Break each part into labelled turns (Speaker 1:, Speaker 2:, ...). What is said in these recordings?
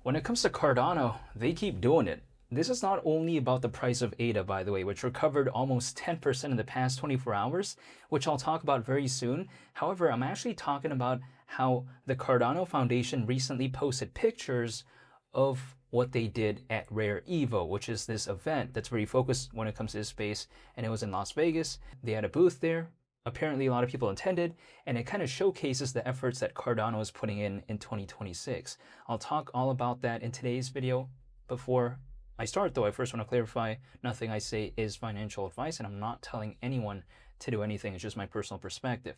Speaker 1: When it comes to Cardano, they keep doing it. This is not only about the price of ADA, by the way, which recovered almost 10% in the past 24 hours, which I'll talk about very soon. However, I'm actually talking about how the Cardano Foundation recently posted pictures of what they did at Rare Evo, which is this event that's very focused when it comes to this space, and it was in Las Vegas. They had a booth there. Apparently, a lot of people attended, and it kind of showcases the efforts that Cardano is putting in 2026. I'll talk all about that in today's video. Before I start, though, I first want to clarify, nothing I say is financial advice, and I'm not telling anyone to do anything. It's just my personal perspective.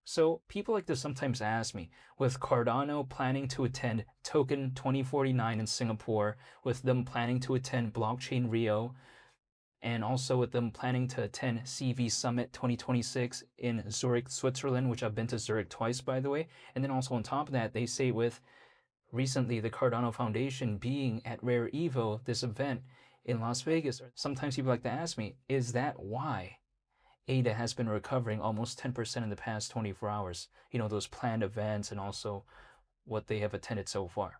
Speaker 1: So people like to sometimes ask me, with Cardano planning to attend Token 2049 in Singapore, with them planning to attend Blockchain Rio, and also with them planning to attend CV Summit 2026 in Zurich, Switzerland, which I've been to Zurich twice, by the way. And then also on top of that, they say with recently the Cardano Foundation being at Rare Evo, this event in Las Vegas, sometimes people like to ask me, is that why ADA has been recovering almost 10% in the past 24 hours? You know, those planned events and also what they have attended so far.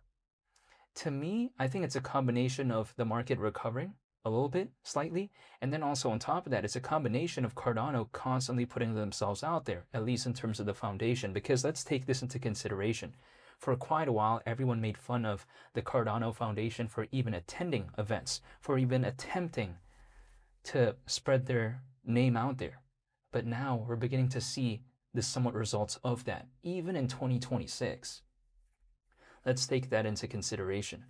Speaker 1: To me, I think it's a combination of the market recovering a little bit, slightly, and then also on top of that, it's a combination of Cardano constantly putting themselves out there, at least in terms of the foundation, because let's take this into consideration. For quite a while, everyone made fun of the Cardano Foundation for even attending events, for even attempting to spread their name out there. But now we're beginning to see the somewhat results of that, even in 2026. Let's take that into consideration.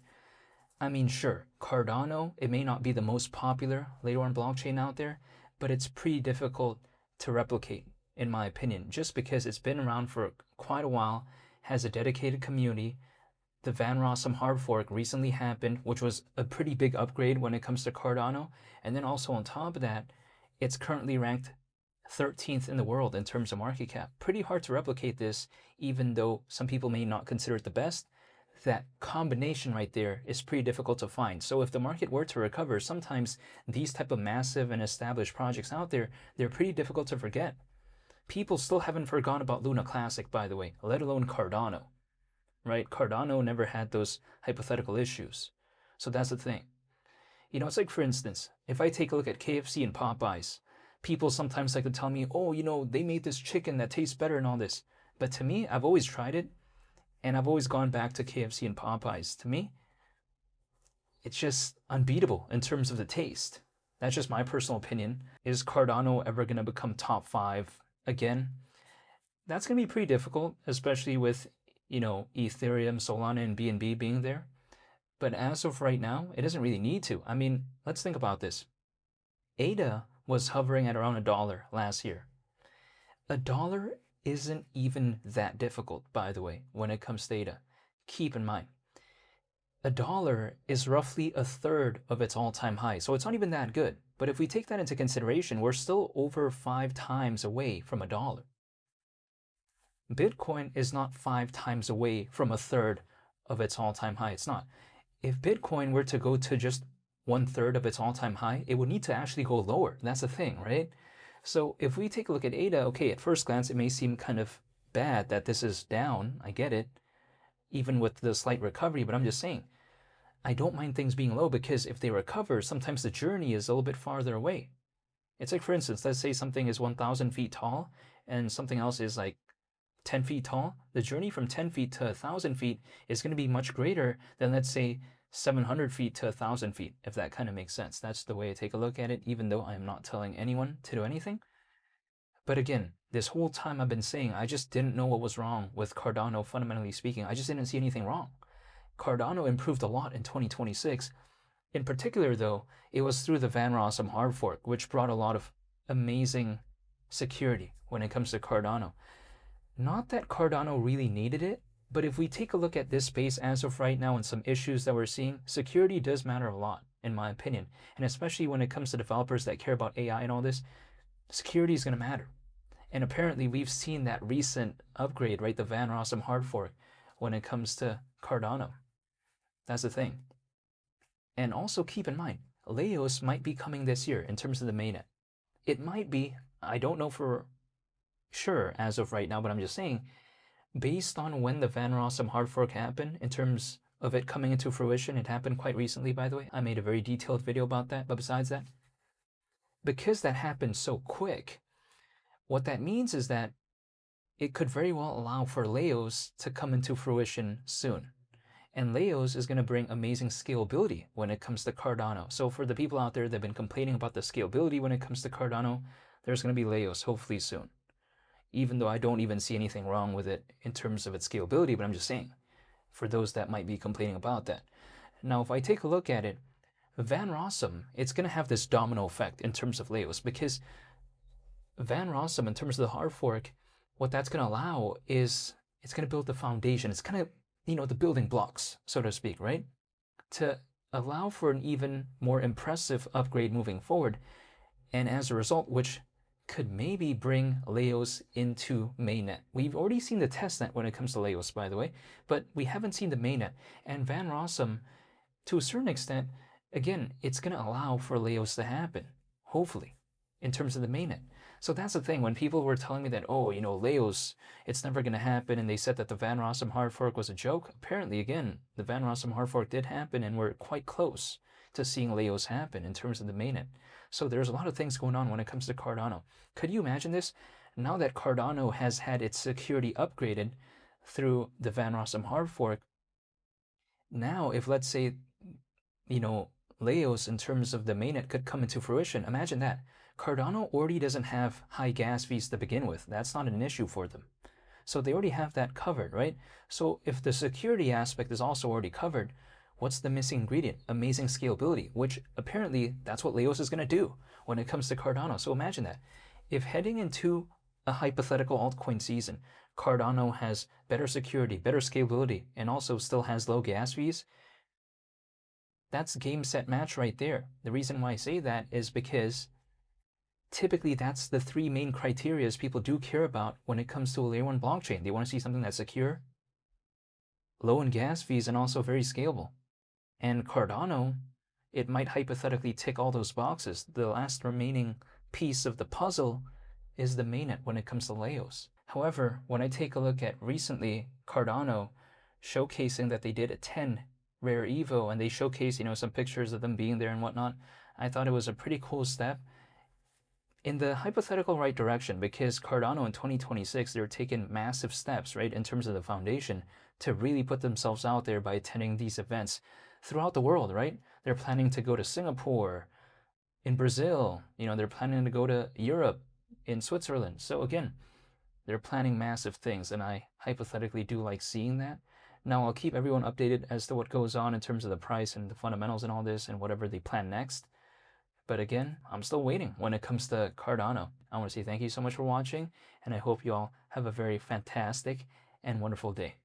Speaker 1: I mean, sure, Cardano, it may not be the most popular layer one blockchain out there, but it's pretty difficult to replicate, in my opinion, just because it's been around for quite a while, has a dedicated community. The Van Rossum hard fork recently happened, which was a pretty big upgrade when it comes to Cardano. And then also on top of that, it's currently ranked 13th in the world in terms of market cap. Pretty hard to replicate this, even though some people may not consider it the best. That combination right there is pretty difficult to find. So if the market were to recover, sometimes these type of massive and established projects out there, they're pretty difficult to forget. People still haven't forgotten about Luna Classic, by the way, let alone Cardano, right? Cardano never had those hypothetical issues. So that's the thing. You know, it's like, for instance, if I take a look at KFC and Popeyes, people sometimes like to tell me, oh, you know, they made this chicken that tastes better and all this. But to me, I've always tried it. And I've always gone back to KFC and Popeyes. To me, it's just unbeatable in terms of the taste. That's just my personal opinion. Is Cardano ever going to become top 5 again? That's going to be pretty difficult, especially with, you know, Ethereum, Solana, and BNB being there. But as of right now, it doesn't really need to. I mean, let's think about this. ADA was hovering at around $1 last year. $1 isn't even that difficult, by the way, when it comes to ADA. Keep in mind, $1 is roughly a third of its all-time high, so it's not even that good. But if we take that into consideration, we're still over 5 times away from $1. Bitcoin is not 5 times away from a third of its all-time high. It's not. If Bitcoin were to go to just 1/3 of its all-time high, it would need to actually go lower. That's the thing, right? So if we take a look at ADA, okay, at first glance, it may seem kind of bad that this is down. I get it, even with the slight recovery, but I'm just saying, I don't mind things being low because if they recover, sometimes the journey is a little bit farther away. It's like, for instance, let's say something is 1,000 feet tall and something else is like 10 feet tall. The journey from 10 feet to 1,000 feet is going to be much greater than, let's say, 700 feet to 1,000 feet, if that kind of makes sense. That's the way I take a look at it, even though I am not telling anyone to do anything. But again, this whole time I've been saying, I just didn't know what was wrong with Cardano, fundamentally speaking. I just didn't see anything wrong. Cardano improved a lot in 2026. In particular, though, it was through the Van Rossum hard fork, which brought a lot of amazing security when it comes to Cardano. Not that Cardano really needed it, but if we take a look at this space as of right now and some issues that we're seeing, security does matter a lot, in my opinion. And especially when it comes to developers that care about AI and all this, security is going to matter. And apparently we've seen that recent upgrade, right? The Van Rossum hard fork when it comes to Cardano. That's the thing. And also keep in mind, Leos might be coming this year in terms of the mainnet. It might be, I don't know for sure as of right now, but I'm just saying, based on when the Van Rossum hard fork happened in terms of it coming into fruition. It happened quite recently, by the way. I made a very detailed video about that. But besides that, because that happened so quick, what that means is that it could very well allow for Leos to come into fruition soon. And Leos is going to bring amazing scalability when it comes to Cardano. So for the people out there that have been complaining about the scalability when it comes to Cardano, there's going to be Leos hopefully soon. Even though I don't even see anything wrong with it in terms of its scalability, but I'm just saying, for those that might be complaining about that. Now, if I take a look at it, Van Rossum, it's going to have this domino effect in terms of Leos, because Van Rossum, in terms of the hard fork, what that's going to allow is it's going to build the foundation. It's kind of, the building blocks, so to speak, right? To allow for an even more impressive upgrade moving forward. And as a result, which could maybe bring Leos into mainnet. We've already seen the testnet when it comes to Leos, by the way, but we haven't seen the mainnet. And Van Rossum, to a certain extent, again, it's going to allow for Leos to happen, hopefully, in terms of the mainnet. So that's the thing. When people were telling me that, oh, Leos, it's never going to happen, and they said that the Van Rossum hard fork was a joke, apparently, again, the Van Rossum hard fork did happen, and we're quite close to seeing Leos happen in terms of the mainnet. So there's a lot of things going on when it comes to Cardano. Could you imagine this? Now that Cardano has had its security upgraded through the Van Rossum hard fork, now if, let's say, Leos in terms of the mainnet could come into fruition, imagine that. Cardano already doesn't have high gas fees to begin with. That's not an issue for them. So they already have that covered, right? So if the security aspect is also already covered, what's the missing ingredient? Amazing scalability, which apparently that's what Leos is going to do when it comes to Cardano. So imagine that. If heading into a hypothetical altcoin season, Cardano has better security, better scalability, and also still has low gas fees, that's game, set, match right there. The reason why I say that is because typically that's the three main criteria people do care about when it comes to a layer 1 blockchain. They want to see something that's secure, low in gas fees, and also very scalable. And Cardano, it might hypothetically tick all those boxes. The last remaining piece of the puzzle is the mainnet when it comes to Leos. However, when I take a look at recently Cardano showcasing that they did a 10 rare Evo, and they showcase, some pictures of them being there and whatnot, I thought it was a pretty cool step in the hypothetical right direction, because Cardano in 2026, they're taking massive steps, right, in terms of the foundation to really put themselves out there by attending these events throughout the world, right? They're planning to go to Singapore, in Brazil, they're planning to go to Europe, in Switzerland. So again, they're planning massive things, and I hypothetically do like seeing that. Now, I'll keep everyone updated as to what goes on in terms of the price and the fundamentals and all this and whatever they plan next. But again, I'm still waiting when it comes to Cardano. I want to say thank you so much for watching, and I hope you all have a very fantastic and wonderful day.